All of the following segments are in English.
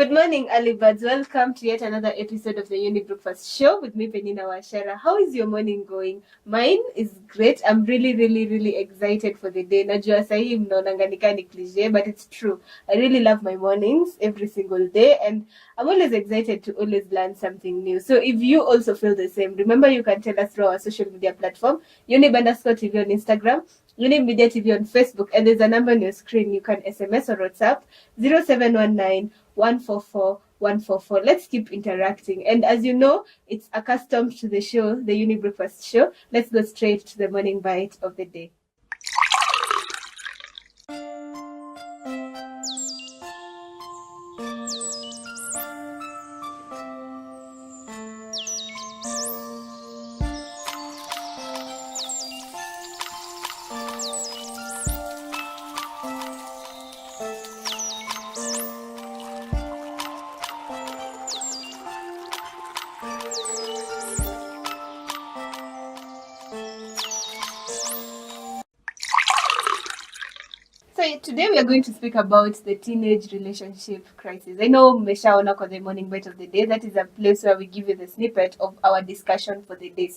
Good morning, early birds. Welcome to yet another episode of the Younib Breakfast Show with me, Penina Wachera. How is your morning going? Mine is great. I'm really excited for the day. Najua sahi mnaonanga nika ni cliche, but it's true. I really love my mornings every single day, and I'm always excited to always learn something new. So if you also feel the same, remember you can tell us through our social media platform, Younib_TV on Instagram, Younib Media TV on Facebook, and there's a number on your screen. You can SMS or WhatsApp 0719 144 144. Let's keep interacting. And as you know, it's accustomed to the show, the Younib Breakfast Show. Let's go straight to the morning bite of the day. So today we are going to speak about the teenage relationship crisis. I know mmeshaona kwa the morning bite of the day. That is a place where we give you the snippet of our discussion for the day.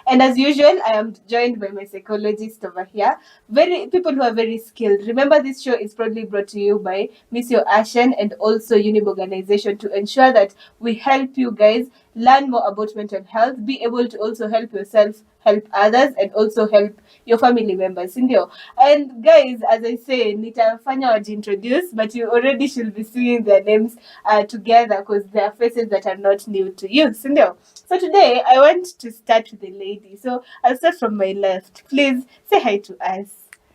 And as usual, I am joined by my psychologist over here. People who are very skilled. Remember, this show is proudly brought to you by Miss Yo Ashen and also Younib organization to ensure that we help you guys learn more about mental health, be able to also help yourself, help others, and also help your family members. And guys, as I say, nitafanya wajiintroduce, but you already should be seeing their names together because they are faces that are not new to you. So today, I want to start with the lady. So I'll start from my left. Please say hi to us.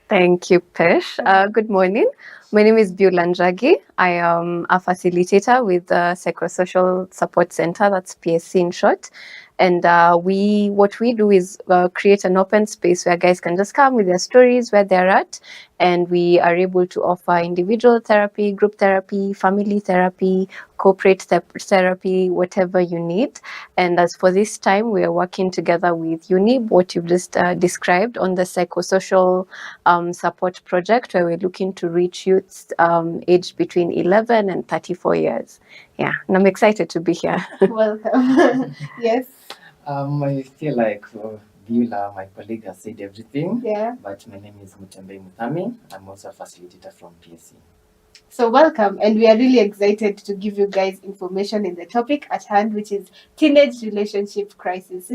Thank you, Pesh. Good morning. My name is Beula Njagi. I am a facilitator with the Psychosocial Support Center, that's PSC in short. And what we do is create an open space where guys can just come with their stories, where they're at, and we are able to offer individual therapy, group therapy, family therapy, corporate therapy, whatever you need. And as for this time, we are working together with Younib, what you've just described, on the psychosocial support project, where we're looking to reach youths aged between 11 and 34 years. Yeah, and I'm excited to be here. Welcome. Yes. I feel like Beula, my colleague, has said everything. Yeah. But my name is Mutembei Muthami. I'm also a facilitator from PSC. So welcome, and we are really excited to give you guys information in the topic at hand, which is teenage relationship crisis.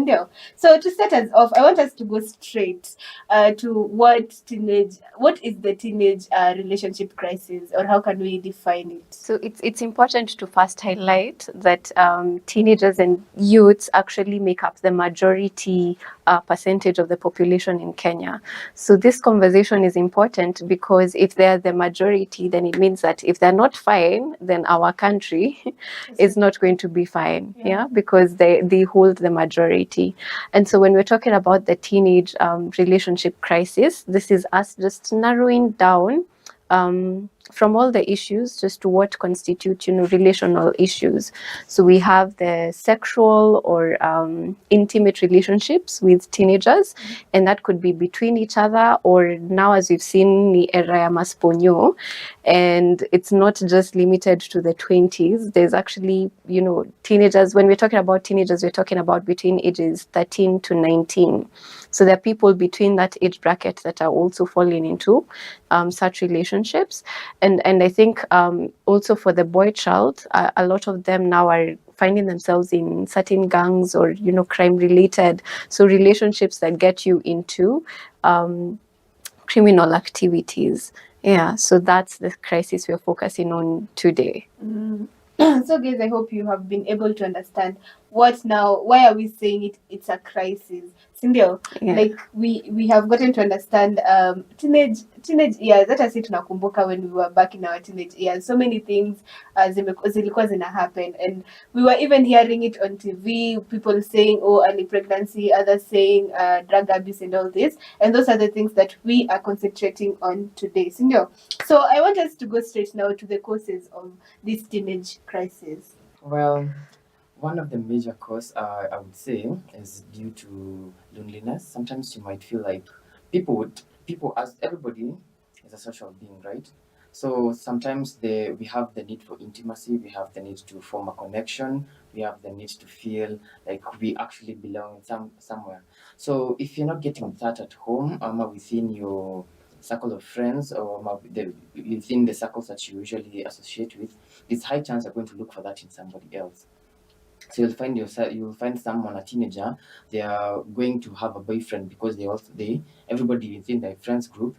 So to start us off, I want us to go straight to what is the teenage relationship crisis, or how can we define it? So it's important to first highlight that teenagers and youths actually make up the majority percentage of the population in Kenya. So this conversation is important because if they're the majority, then it means that if they're not fine, then our country is not going to be fine. Yeah, because they hold the majority. And so when we're talking about the teenage relationship crisis, this is us just narrowing down from all the issues just to what constitute relational issues. So we have the sexual or intimate relationships with teenagers, and that could be between each other, or now, as we've seen, the era ya masponyo, and it's not just limited to the 20s. There's actually teenagers. When we're talking about teenagers, we're talking about between ages 13 to 19. So there are people between that age bracket that are also falling into such relationships. And I think also for the boy child, a lot of them now are finding themselves in certain gangs or crime related, so relationships that get you into criminal activities. Yeah, so that's the crisis we're focusing on today. So guys, I hope you have been able to understand why are we saying it's a crisis. Sindio, like we have gotten to understand teenage years. That I say tunakumbuka when we were back in our teenage years, so many things zilikuwa zina happen, and we were even hearing it on TV, people saying early pregnancy, others saying drug abuse and all this, and those are the things that we are concentrating on today. Sindio, so I want us to go straight now to the causes of this teenage crisis. Well, one of the major causes, I would say, is due to loneliness. Sometimes you might feel like people, as everybody is a social being, right? So sometimes we have the need for intimacy, we have the need to form a connection, we have the need to feel like we actually belong somewhere. So if you're not getting that at home, within your circle of friends, or within the circles that you usually associate with, it's high chance you're going to look for that in somebody else. So you'll find someone, a teenager, they are going to have a boyfriend because everybody within their friends group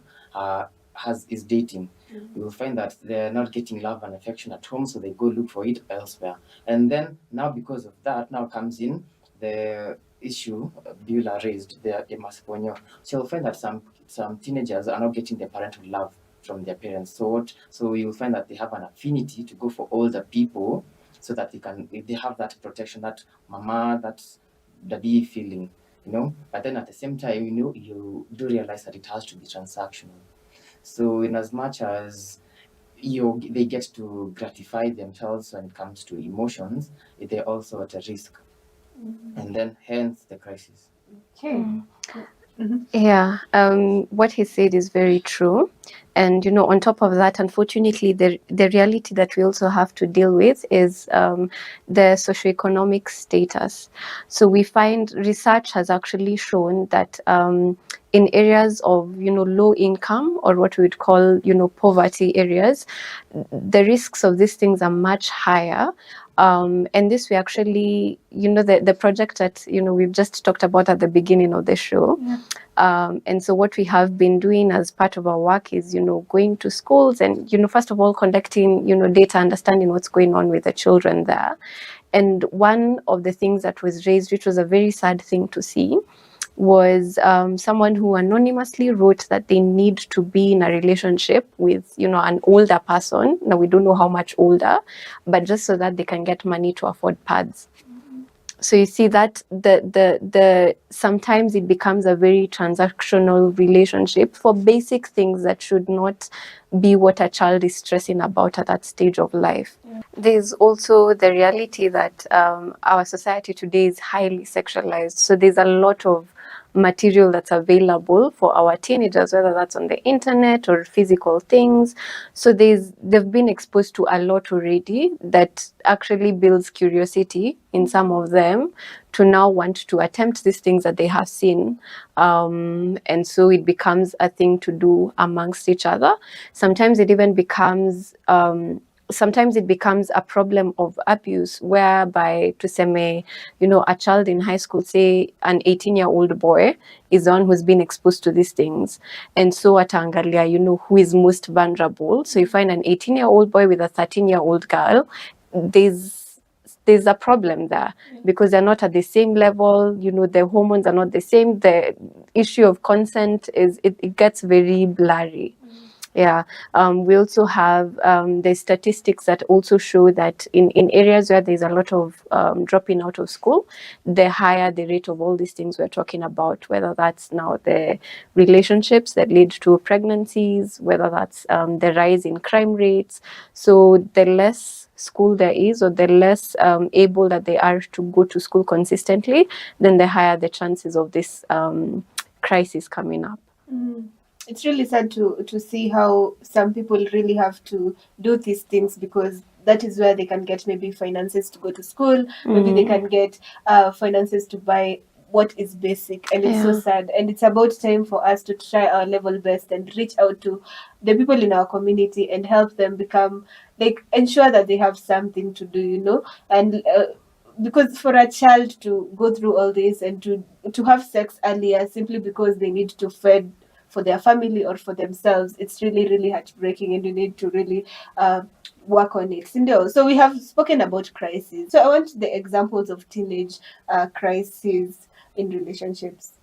is dating. You will find that they're not getting love and affection at home, so they go look for it elsewhere. And then now, because of that, now comes in the issue Beula raised, the Masponyo. So you'll find that some teenagers are not getting the parental love from their parents. So you'll find that they have an affinity to go for older people, so that they have that protection, that mama, that daddy feeling, But then at the same time, you do realize that it has to be transactional. So in as much as they get to gratify themselves when it comes to emotions, they're also at a risk. And then hence the crisis. Okay. Yeah, what he said is very true. And, on top of that, unfortunately, the reality that we also have to deal with is the socioeconomic status. So we find research has actually shown that in areas of, low income, or what we would call, poverty areas, the risks of these things are much higher. And this we actually, the project that, we've just talked about at the beginning of the show. Yeah. And so what we have been doing as part of our work is, going to schools and, first of all, collecting, data, understanding what's going on with the children there. And one of the things that was raised, which was a very sad thing to see, was someone who anonymously wrote that they need to be in a relationship with, an older person. Now, we don't know how much older, but just so that they can get money to afford pads. So you see that the sometimes it becomes a very transactional relationship for basic things that should not be what a child is stressing about at that stage of life. Yeah. There's also the reality that our society today is highly sexualized. So there's a lot of material that's available for our teenagers, whether that's on the internet or physical things. So they've been exposed to a lot already that actually builds curiosity in some of them to now want to attempt these things that they have seen. And so it becomes a thing to do amongst each other. Sometimes it even becomes a problem of abuse, whereby, a child in high school, say an 18-year-old boy, is the one who's been exposed to these things. And so ataangalia, who is most vulnerable. So you find an 18-year-old boy with a 13-year-old girl, there's a problem there, because they're not at the same level, the hormones are not the same. The issue of consent it gets very blurry. Yeah. We also have the statistics that also show that in areas where there's a lot of dropping out of school, the higher the rate of all these things we're talking about, whether that's now the relationships that lead to pregnancies, whether that's the rise in crime rates. So the less school there is, or the less able that they are to go to school consistently, then the higher the chances of this crisis coming up. It's really sad to see how some people really have to do these things, because that is where they can get maybe finances to go to school, maybe they can get finances to buy what is basic, and it's so sad. And it's about time for us to try our level best and reach out to the people in our community and help them become, ensure that they have something to do, and because for a child to go through all this and to have sex earlier simply because they need to feed for their family or for themselves, it's really, really heartbreaking, and you need to really work on it. So we have spoken about crises. So I want the examples of teenage crises in relationships.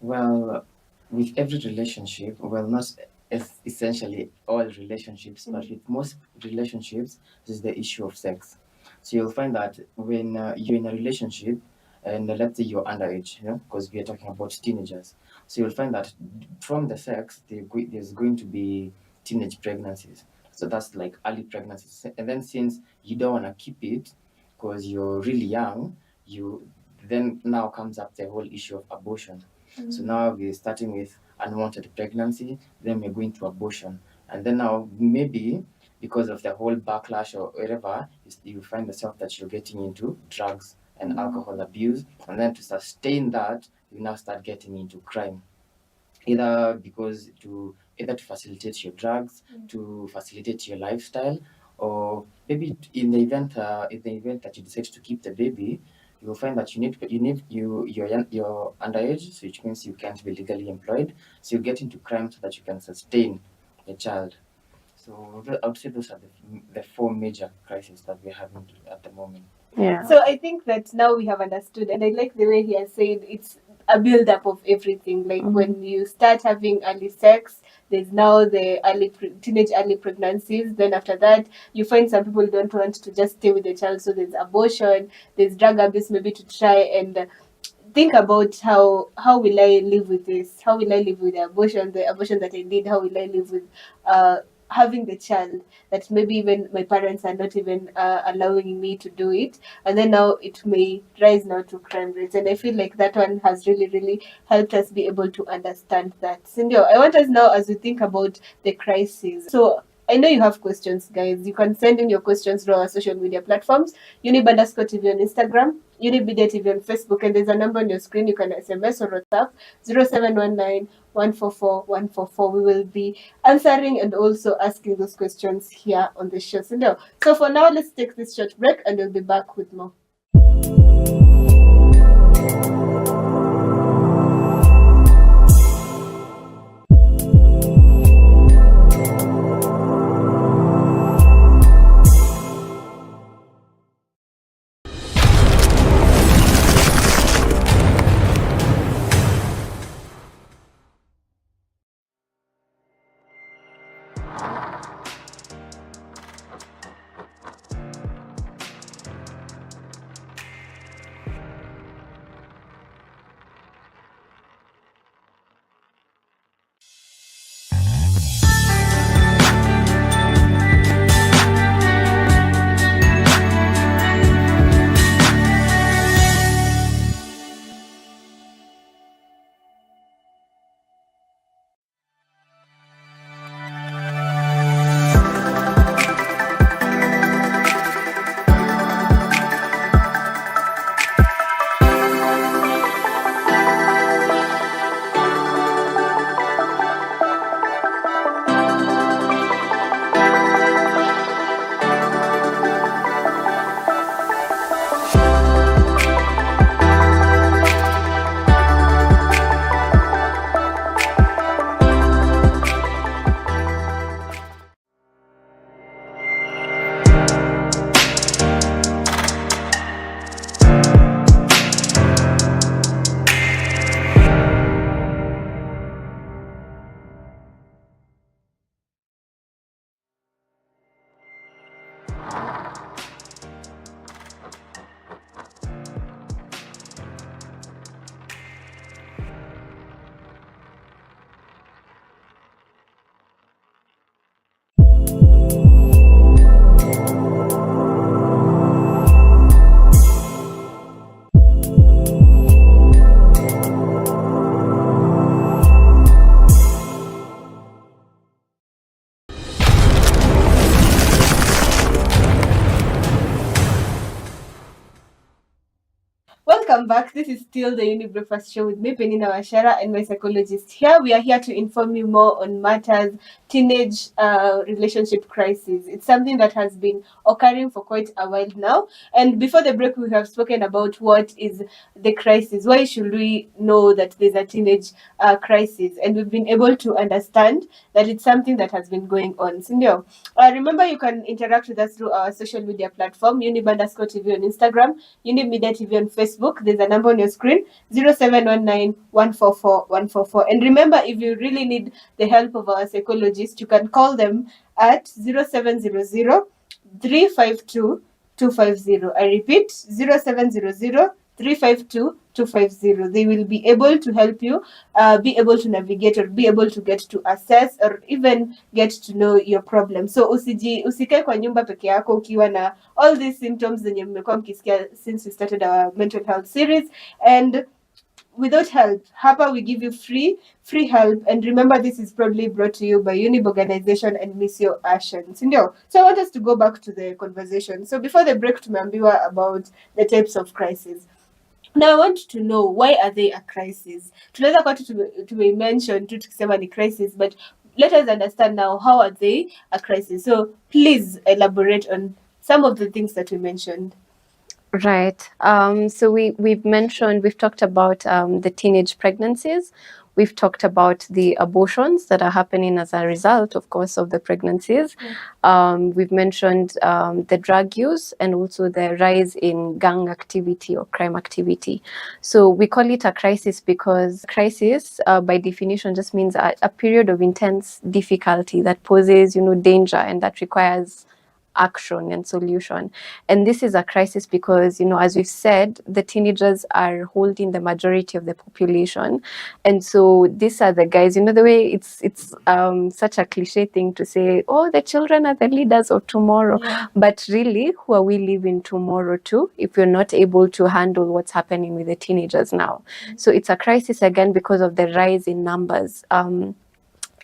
Well, with every relationship, well, not essentially all relationships, but with most relationships, this is the issue of sex. So you'll find that when you're in a relationship, and let's say you're underage, because we are talking about teenagers. So you'll find that from the sex, there's going to be teenage pregnancies. So that's like early pregnancies. And then since you don't want to keep it because you're really young, then now comes up the whole issue of abortion. So now we're starting with unwanted pregnancy, then we're going to abortion. And then now maybe because of the whole backlash or whatever, you find yourself that you're getting into drugs and alcohol abuse, and then to sustain that, you now start getting into crime, either to facilitate your drugs, to facilitate your lifestyle, or maybe in the event that you decide to keep the baby, you will find that you're underage, so which means you can't be legally employed, so you get into crime so that you can sustain the child. So I would say those are the four major crises that we're having at the moment. Yeah. So I think that now we have understood, and I like the way he has said it's a build-up of everything. Like when you start having early sex, there's now the teenage early pregnancies. Then after that, you find some people don't want to just stay with the child, so there's abortion, there's drug abuse, maybe to try and think about how will I live with this? How will I live with the abortion that I did? How will I live with having the child that maybe even my parents are not even allowing me to do it, and then now it may rise now to crime rates, and I feel like that one has really helped us be able to understand that. Cindy, I want us now, as we think about the crisis, so I know you have questions, guys. You can send in your questions through our social media platforms. Younib_TV on Instagram, Younib Media TV on Facebook, and there's a number on your screen. You can SMS or WhatsApp 0719 144 144. We will be answering and also asking those questions here on the show. So for now, let's take this short break and we'll be back with more. Welcome back. This is still the Younib Breakfast Show with me, Penina Wachera, and my psychologist here. We are here to inform you more on matters teenage relationship crisis. It's something that has been occurring for quite a while now. And before the break, we have spoken about what is the crisis. Why should we know that there's a teenage crisis? And we've been able to understand that it's something that has been going on. So, remember, you can interact with us through our social media platform, Younib_TV on Instagram, Younib Media TV on Facebook. There's a number on your screen, 0719 144 144. And remember, if you really need the help of our psychologist, you can call them at 0700 352 250. I repeat, 0700 352 250. They will be able to help you be able to navigate or be able to get to assess or even get to know your problem. So usikae kwa nyumba peke yako ukiwa na all these symptoms zenye mmekuwa mkisikia since we started our mental health series, and without help. Hapa we give you free help, and remember this is proudly brought to you by Younib organization and Miss Your Ashen. So I want us to go back to the conversation. So before the break, tumeambiwa about the types of crisis. Now I want to know, why are they a crisis? Tunaweza kuwa tumemention tu tukisema ni crisis, but let us understand now, how are they a crisis? So please elaborate on some of the things that we mentioned. Right. So we've talked about the teenage pregnancies. We've talked about the abortions that are happening as a result, of course, of the pregnancies. We've mentioned the drug use and also the rise in gang activity or crime activity. So we call it a crisis because crisis, by definition, just means a period of intense difficulty that poses, danger and that requires action and solution. And this is a crisis because, as we've said, the teenagers are holding the majority of the population. And so these are the guys, the way it's such a cliche thing to say, oh, the children are the leaders of tomorrow. Yeah. But really, who are we leaving tomorrow to if we're not able to handle what's happening with the teenagers now? So it's a crisis again because of the rise in numbers.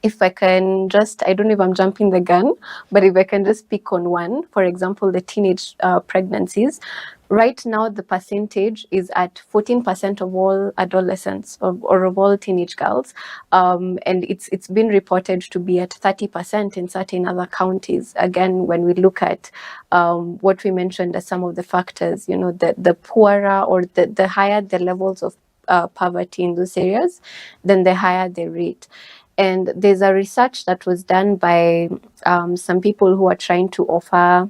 If I can just, I don't know if I'm jumping the gun, but if I can just pick on one, for example, the teenage pregnancies. Right now, the percentage is at 14% of all adolescents or of all teenage girls. And it's been reported to be at 30% in certain other counties. Again, when we look at what we mentioned as some of the factors, the poorer or the higher the levels of poverty in those areas, then the higher the rate. And there's a research that was done by some people who are trying to offer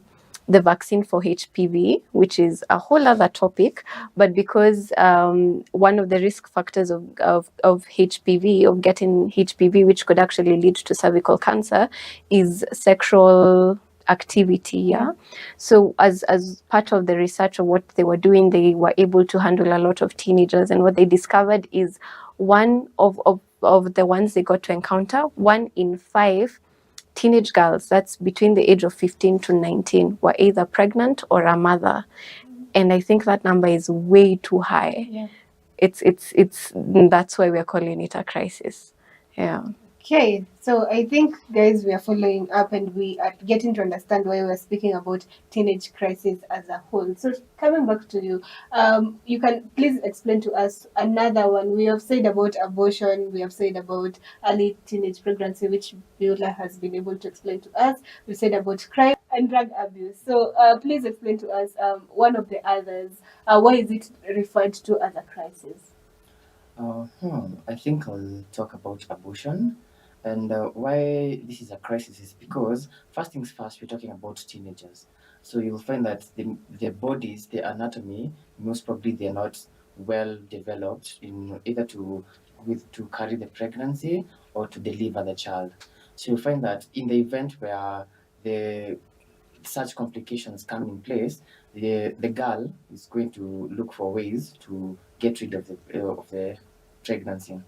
the vaccine for HPV, which is a whole other topic. But because one of the risk factors of HPV, of getting HPV, which could actually lead to cervical cancer, is sexual activity. Yeah. So as part of the research of what they were doing, they were able to handle a lot of teenagers, and what they discovered is one of the ones they got to encounter, 1 in 5 teenage girls, that's between the age of 15 to 19, were either pregnant or a mother. And I think that number is way too high. Yeah. It's that's why we're calling it a crisis. Yeah. Okay, so I think, guys, we are following up and we are getting to understand why we're speaking about teenage crisis as a whole. So coming back to you, you can please explain to us another one. We have said about abortion, we have said about early teenage pregnancy, which Beula has been able to explain to us. We said about crime and drug abuse. So please explain to us one of the others. Why is it referred to as a crisis? I think I'll talk about abortion. And why this is a crisis is because, first things first, we're talking about teenagers. So you'll find that their bodies, their anatomy, most probably they're not well developed in either to carry the pregnancy or to deliver the child. So you'll find that in the event where such complications come in place, the girl is going to look for ways to get rid of the pregnancy.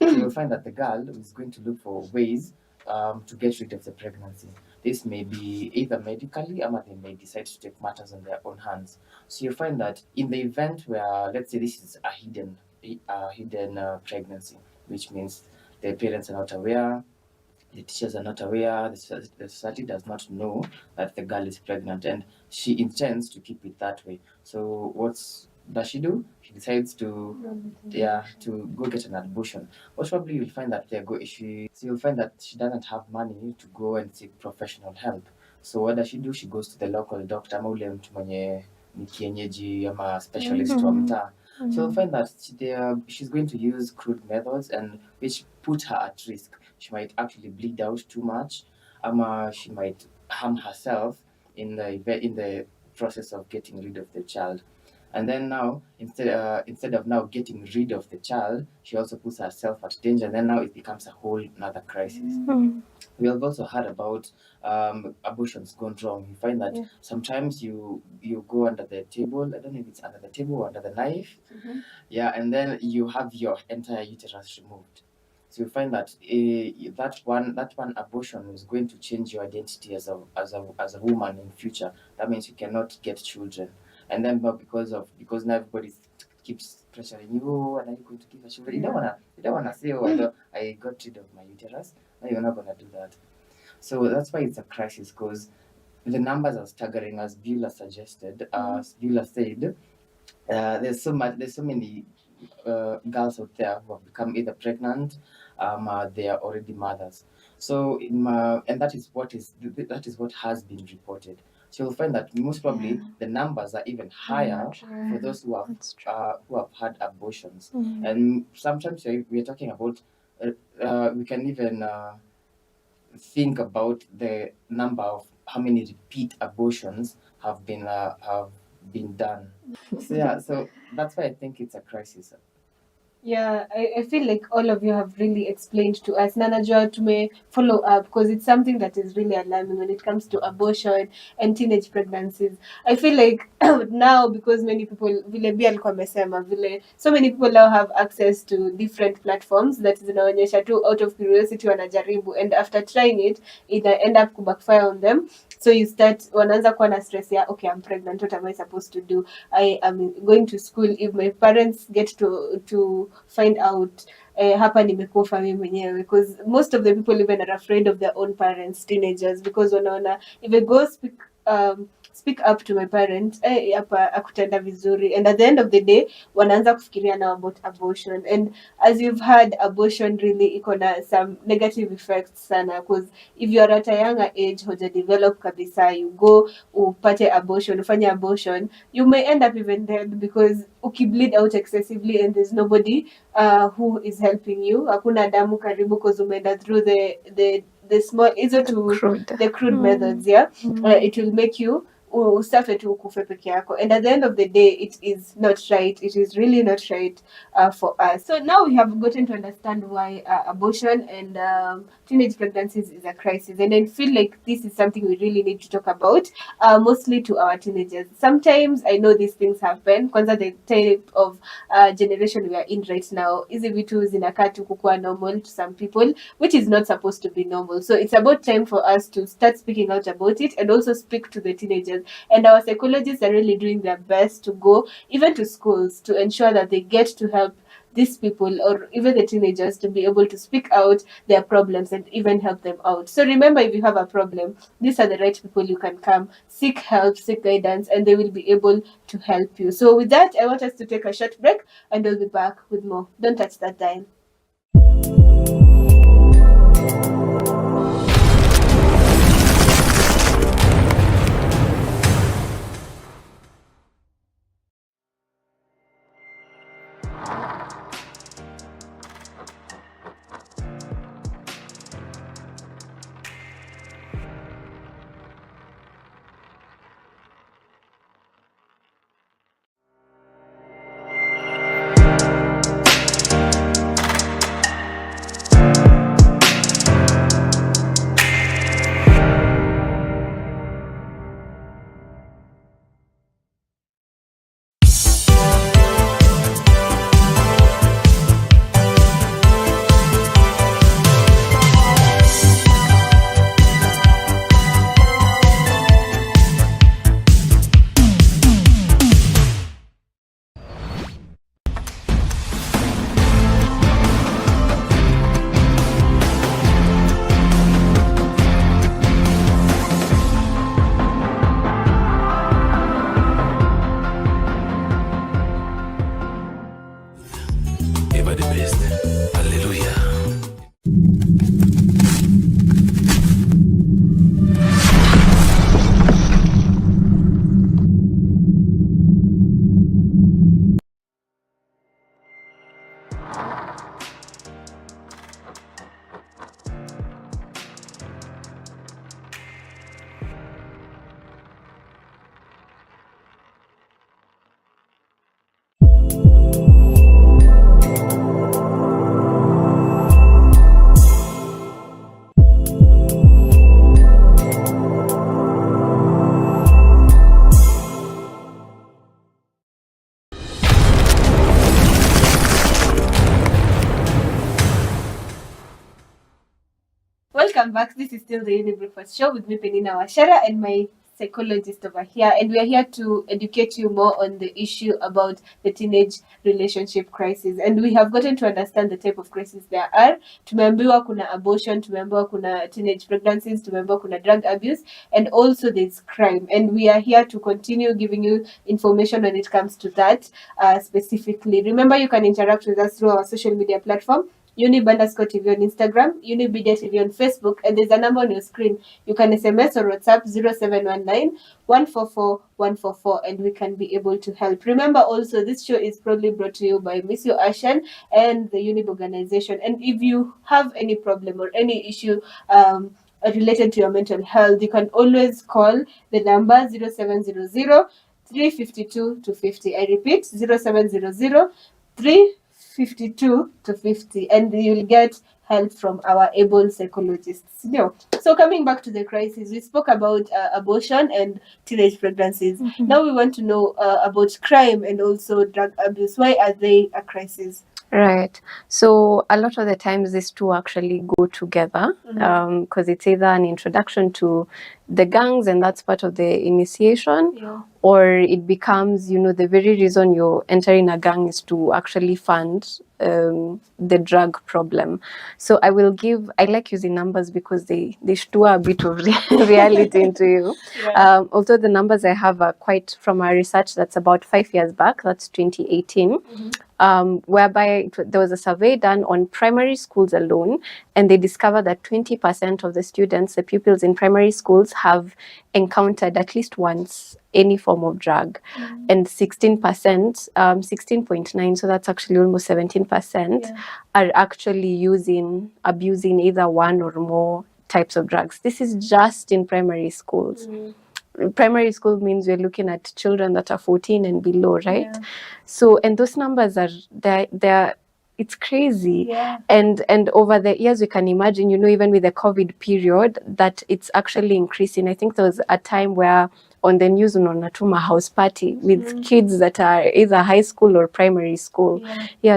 So you'll find that the girl is going to look for ways to get rid of the pregnancy. This may be either medically, or they may decide to take matters in their own hands. So you'll find that in the event where, let's say, this is a hidden pregnancy, which means the parents are not aware, the teachers are not aware, the society does not know that the girl is pregnant, and she intends to keep it that way. So what does she do? She decides to go get an abortion. Most probably you'll find that you'll find that she doesn't have money to go and seek professional help. So what does she do? She goes to the local doctor, ama ule mtu mwenye ni kienyeji ama specialist wa mtaa. So you'll find that she's going to use crude methods, and which put her at risk. She might actually bleed out too much, she might harm herself in the process of getting rid of the child. And then now, instead of now getting rid of the child, she also puts herself at danger. And then now it becomes a whole another crisis. Mm. We have also heard about abortions gone wrong. You find that sometimes you go under the table. I don't know if it's under the table or under the knife. Mm-hmm. Yeah, and then you have your entire uterus removed. So you find that that one abortion is going to change your identity as a woman in future. That means you cannot get children. And then because now everybody's keeps pressuring you, oh, and are you going to give a children? You don't wanna say, oh, I got rid of my uterus. No, you're not gonna do that. So that's why it's a crisis, because the numbers are staggering, as Beula suggested. As Beula said, there's so many girls out there who have become either pregnant, they are already mothers. So and that is what has been reported. So you'll find that most probably the numbers are even higher for those who have had abortions. And sometimes we're talking about we can even think about the number of how many repeat abortions have been done. So that's why I think it's a crisis. Yeah, I feel like all of you have really explained to us. Nanajua tume follow up because it's something that is really alarming when it comes to abortion and teenage pregnancies. I feel like now, because many people vile Bia alikuwa amesema vile so many people now have access to different platforms that zinaonyesha tu out of curiosity wanajaribu, and after trying it end up backfire on them. So you start wanaanza kuwa na stress ya okay, I'm pregnant, what am I supposed to do? I am going to school, if my parents get to find out hapa nimekufa mimi mwenyewe, because most of the people even are afraid of their own parents, teenagers, because wanaona if I go speak up to my parent hapa akutenda vizuri, and at the end of the day wanaanza kufikiria now about abortion. And as you've heard, abortion really iko na some negative effects sana, because if you are at a younger age hoja develop kabisa, you go upate abortion, ufanye abortion, you may end up even dead, because ukibleed out excessively and there's nobody who is helping you, hakuna damu karibu, because umeenda through the small the crude methods. It will make you usafe tu ukufe peke yako, and at the end of the day it is not right. It is really not right for us. So now we have gotten to understand why abortion and teenage pregnancies is a crisis, and I feel like this is something we really need to talk about, mostly to our teenagers. Sometimes I know these things happen, kwanza the type of generation we are in right now, hizi vitu zinakaa tu kukuwa normal to some people, which is not supposed to be normal. So it's about time for us to start speaking out about it and also speak to the teenagers. And our psychologists are really doing their best to go even to schools to ensure that they get to help these people, or even the teenagers, to be able to speak out their problems and even help them out. So remember, if you have a problem, these are the right people you can come, seek help, seek guidance, and they will be able to help you. So with that, I want us to take a short break, and we'll be back with more. Don't touch that dial. Welcome back. This is still the Younib Breakfast Show with me, Penina, Wachera, and my psychologist over here, and we are here to educate you more on the issue about the teenage relationship crisis. And we have gotten to understand the type of crisis there are. Tumeambiwa kuna abortion, tumeambiwa kuna teenage pregnancies, tumeambiwa kuna drug abuse, and also there's crime. And we are here to continue giving you information when it comes to that specifically. Remember, you can interact with us through our social media platform, Younib_TV on Instagram, Younib Media TV on Facebook, and there's a number on your screen. You can SMS or WhatsApp 0719 144 144, and we can be able to help. Remember also, this show is proudly brought to you by Miss You Ashan and the Younib organization. And if you have any problem or any issue related to your mental health, you can always call the number 0700 352 250. I repeat, 0700 352 to 50, and you'll get help from our able psychologists. So coming back to the crisis, we spoke about abortion and teenage pregnancies. Now we want to know about crime and also drug abuse. Why are they a crisis? Right. So a lot of the times these two actually go together, because it's either an introduction to the gangs, and that's part of the initiation, or it becomes, the very reason you're entering a gang is to actually fund the drug problem. So I like using numbers because they store a bit of reality into you. Although the numbers I have are quite from our research that's about 5 years back, that's 2018. Whereby there was a survey done on primary schools alone, and they discovered that 20% of the students, the pupils in primary schools, have encountered at least once any form of drug, and 16%, 16.9, so that's actually almost 17%, are actually abusing either one or more types of drugs. This is just in primary schools. Primary school means we're looking at children that are 14 and below, right? So, and those numbers are they're it's crazy. And over the years, we can imagine, even with the COVID period, that it's actually increasing. I think there was a time where on the news, Natuma house party with kids that are either high school or primary school.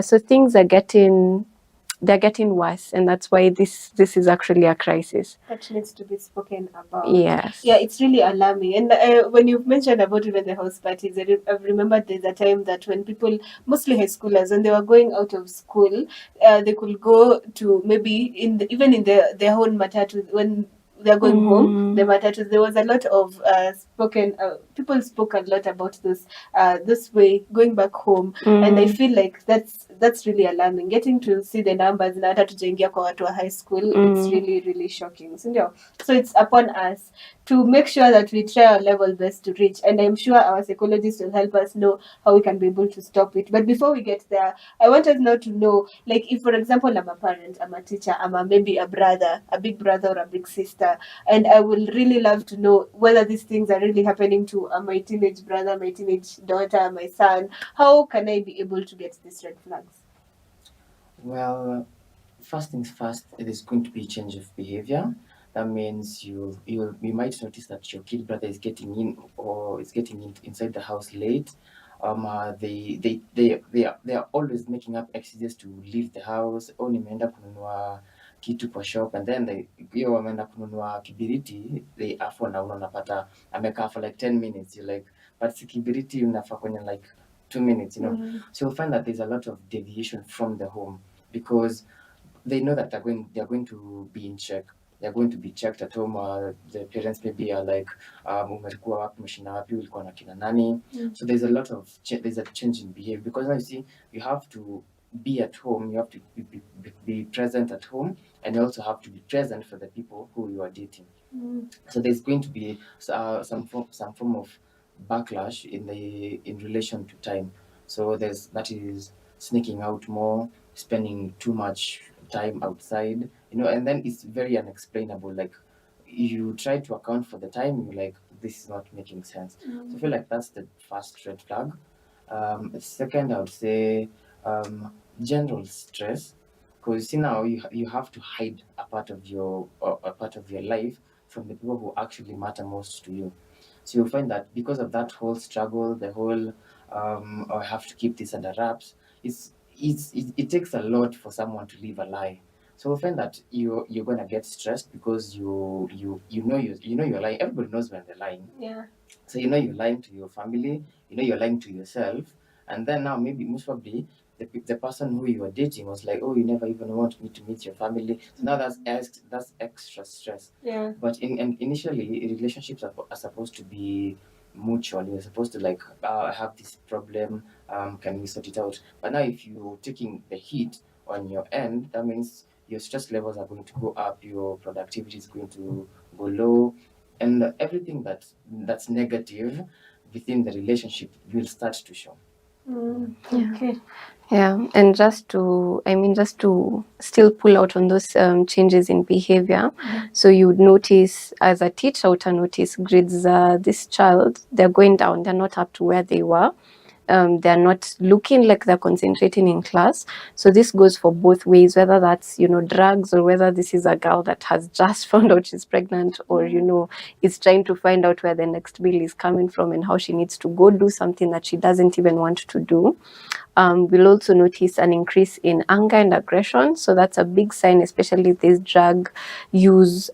So things are getting worse, and that's why this is actually a crisis that needs to be spoken about. Yes. It's really alarming. And when you've mentioned about even the house parties, I've remembered there's a time that when people, mostly high schoolers, when they were going out of school, they could go to maybe even in their own matatu when they're going home, the matatus. There was a lot of people spoke a lot about this way going back home, and I feel like that's really alarming. Getting to see the numbers na hata tujaingia kwa watu wa high school, it's really, really shocking. So it's upon us to make sure that we try our level best to reach, and I'm sure our psychologists will help us know how we can be able to stop it. But before we get there, I want us now to know, like, if for example I'm a parent, I'm a teacher, I'm maybe a brother, a big brother or a big sister, and I will really love to know whether these things are really happening to my teenage brother, my teenage daughter, my son. How can I be able to get these red flags? Well, first things first, it is going to be a change of behavior. That means you might notice that your kid brother is getting in or is getting inside the house late. They are always making up excuses to leave the house. Oh, nimeenda kununua kitu kwa shop, and then hiyo wameenda kununua kibiriti, they afu na unapata amekaa for like 10 minutes. You're like, but si kibiriti unafaa kwenye like 2 minutes, So you'll find that there's a lot of deviation from the home because they know that they're going to be in check. They're going to be checked at home. The parents maybe are like, umelikuwa wapi, umeshinda wapi, ulikuwa na kina nani. So there's a change in behavior because now you see, you have to be at home, you have to be present at home, and you also have to be present for the people who you are dating. So there's going to be some form of backlash in relation to time. So that is sneaking out more, spending too much time outside, and then it's very unexplainable. Like, you try to account for the time, you're like, this is not making sense. So I feel like that's the first red flag. Second, I would say general stress, because now you have to hide a part of your life from the people who actually matter most to you. So you'll find that because of that whole struggle, the whole I have to keep this under wraps, it takes a lot for someone to live a lie. So we find that you're gonna get stressed because you know you're lying. Everybody knows when they're lying. Yeah. So you're lying to your family, you're lying to yourself, and then now maybe most probably the person who you are dating was like, oh, you never even want me to meet your family. So now that's extra stress. Yeah. But initially relationships are supposed to be mutual. You're supposed to like, I have this problem, can we sort it out? But now if you're taking the heat on your end, that means your stress levels are going to go up, your productivity is going to go low, and everything that's negative within the relationship will start to show. Okay. Yeah, and just to still pull out on those changes in behavior. So you would notice, as a teacher, would notice grades, this child, they're going down, they're not up to where they were. They're not looking like they're concentrating in class. So this goes for both ways, whether that's, drugs, or whether this is a girl that has just found out she's pregnant, or, is trying to find out where the next bill is coming from and how she needs to go do something that she doesn't even want to do. We'll also notice an increase in anger and aggression. So that's a big sign, especially if there's drug use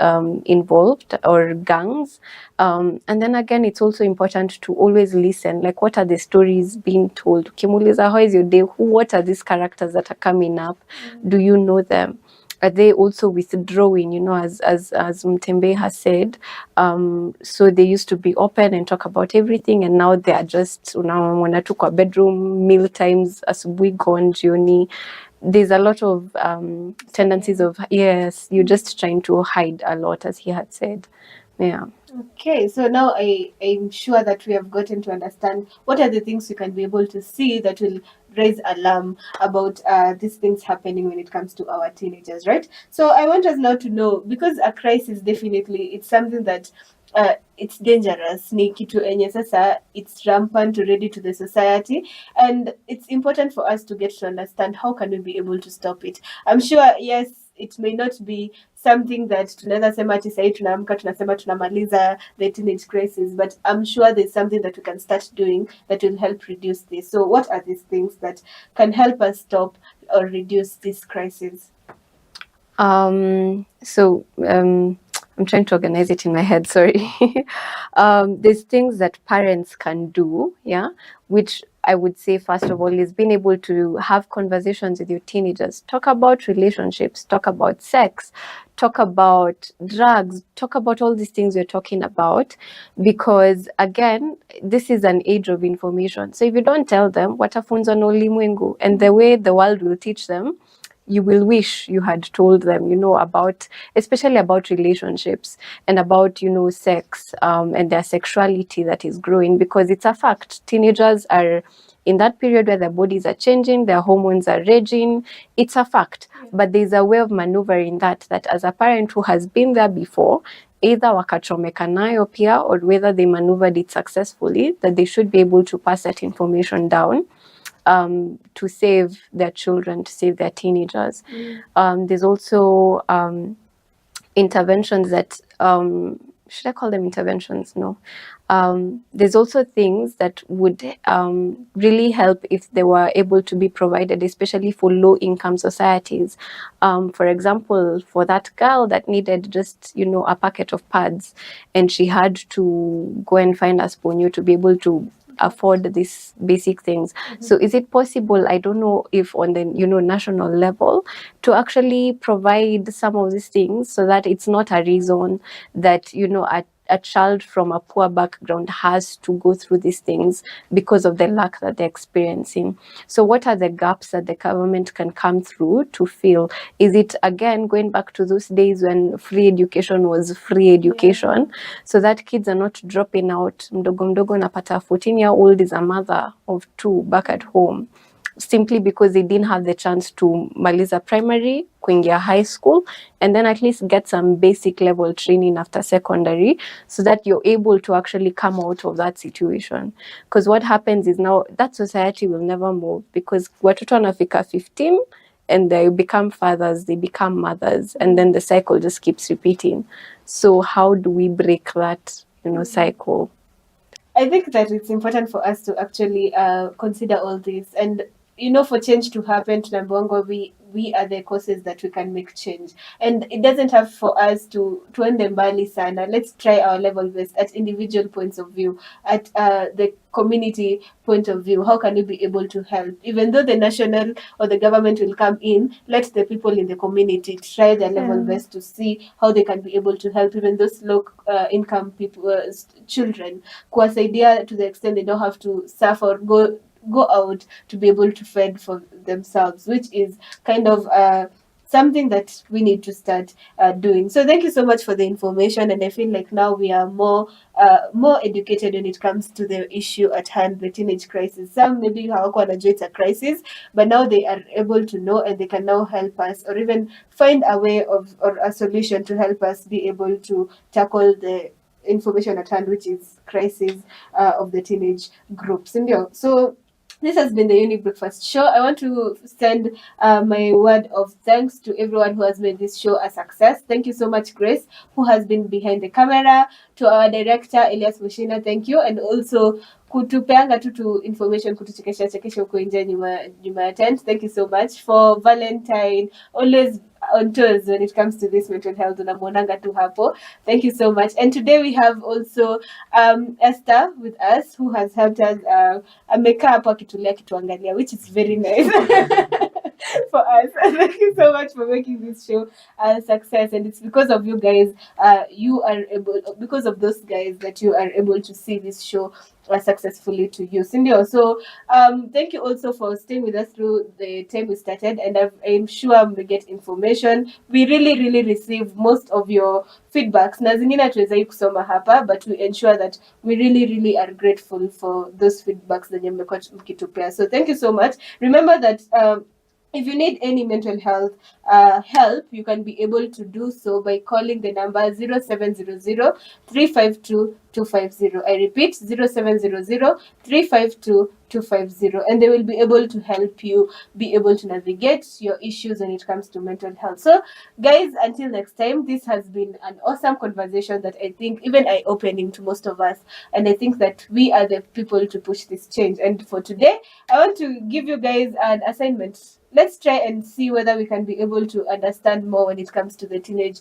involved, or gangs. And then again, it's also important to always listen. Like, what are the stories being told? Kimuliza, how is your day? What are these characters that are coming up? Do you know them? Are they also withdrawing, as Mutembei has said? So they used to be open and talk about everything, and now they are just, wanatoka kwa bedroom, meal times, asubuhi gone, jioni. There's a lot of tendencies of, yes, you're just trying to hide a lot, as he had said. Yeah. Okay, so now I'm sure that we have gotten to understand what are the things we can be able to see that will raise alarm about these things happening when it comes to our teenagers, right? So I want us now to know, because a crisis, definitely, it's something that it's dangerous, ni kitu enye sasa it's rampant already to the society, and it's important for us to get to understand how can we be able to stop it. I'm sure, yes, it may not be something that tunaweza sema ati sahi tunaamka tunasema tunamaliza the teenage crisis, but I'm sure there's something that we can start doing that will help reduce this. So what are these things that can help us stop or reduce this crisis? I'm trying to organize it in my head, sorry. There's things that parents can do, yeah, which I would say, first of all, is being able to have conversations with your teenagers. Talk about relationships, talk about sex, talk about drugs, talk about all these things we're talking about, because again, this is an age of information. So if you don't tell them, watafunzwa na ulimwengu, and the way the world will teach them, you will wish you had told them, about, especially about relationships and about, sex, and their sexuality that is growing, because it's a fact. Teenagers are in that period where their bodies are changing, their hormones are raging. It's a fact. But there's a way of maneuvering that as a parent who has been there before, either wakachomeka nayo pia, or whether they maneuvered it successfully, that they should be able to pass that information down. To save their children, to save their teenagers. There's also interventions that, should I call them interventions? No. There's also things that would really help if they were able to be provided, especially for low-income societies. For example, for that girl that needed just, a packet of pads, and she had to go and find a sponio to be able to afford these basic things. So is it possible, I don't know if on the national level, to actually provide some of these things, so that it's not a reason that a child from a poor background has to go through these things because of the lack that they're experiencing. So what are the gaps that the government can come through to fill? Is it, again, going back to those days when free education was free education, so that kids are not dropping out? Mdogo mdogo napata 14-year-old is a mother of 2 back at home, simply because they didn't have the chance to maliza primary, kuingia high school, and then at least get some basic level training after secondary, so that you're able to actually come out of that situation. Because what happens is, now that society will never move, because watoto wanafika 15 and they become fathers, they become mothers, and then the cycle just keeps repeating. So how do we break that, cycle? I think that it's important for us to actually consider all this, and for change to happen, tunambiwangwa we are the causes that we can make change, and it doesn't have for us to tuende mbali sana. Let's try our level best at individual points of view, at the community point of view. How can we be able to help? Even though the national or the government will come in, let the people in the community try their level best to see how they can be able to help even those low income people, children, kuwasaidia to the extent they don't have to suffer or go out to be able to fend for themselves, which is kind of something that we need to start doing. So thank you so much for the information, and I feel like now we are more educated when it comes to the issue at hand, the teenage crisis. Some maybe hawakuwa wanajua it's a crisis, but now they are able to know, and they can now help us or even find a way of or a solution to help us be able to tackle the information at hand, which is crisis of the teenage groups. So this has been the Younib Breakfast Show. I want to send my word of thanks to everyone who has made this show a success. Thank you so much, Grace, who has been behind the camera. To our director, Elias Mushina, thank you. And also kutupeanga tu information, kutuchekesha huko nje nyuma ya tent. Thank you so much. For Valentine, always on toes when it comes to this mental health, unamwonanga tu hapo. Thank you so much. And today we have also Esther with us, who has helped us amekaa hapo akitulia kituangalia, which is very nice for us. Thank you so much for making this show a success, and it's because of you guys, because of those guys that you are able to see this show successfully to you, Sindio. So thank you also for staying with us through the time we started, and I'm sure we get information. We really receive most of your feedbacks, na zingine hatuwezai kusoma hapa, but we ensure that we really are grateful for those feedbacks zenye mmekuwa mkitupea. So thank you so much. Remember that if you need any mental health help, you can be able to do so by calling the number 0700 352 250. I repeat, 0700 352 250, and they will be able to help you be able to navigate your issues when it comes to mental health. So guys, until next time, this has been an awesome conversation that I think even eye-opening to most of us, and I think that we are the people to push this change. And for today, I want to give you guys an assignment. Let's try and see whether we can be able to understand more when it comes to the teenage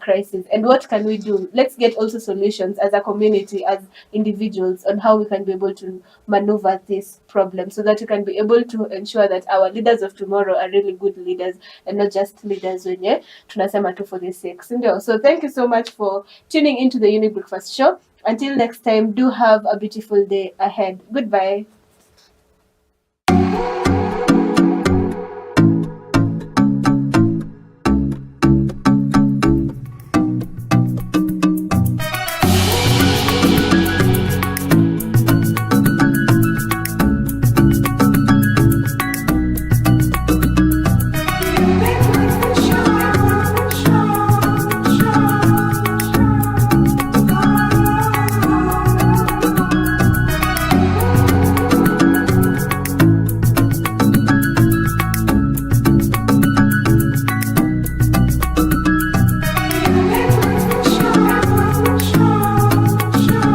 crisis, and what can we do. Let's get also solutions as a community, as individuals, on how we can be able to maneuver this problem, so that we can be able to ensure that our leaders of tomorrow are really good leaders and not just leaders wenye tunasema tu for the sake. So thank you so much for tuning into the Younib Breakfast Show. Until next time, do have a beautiful day ahead. Goodbye.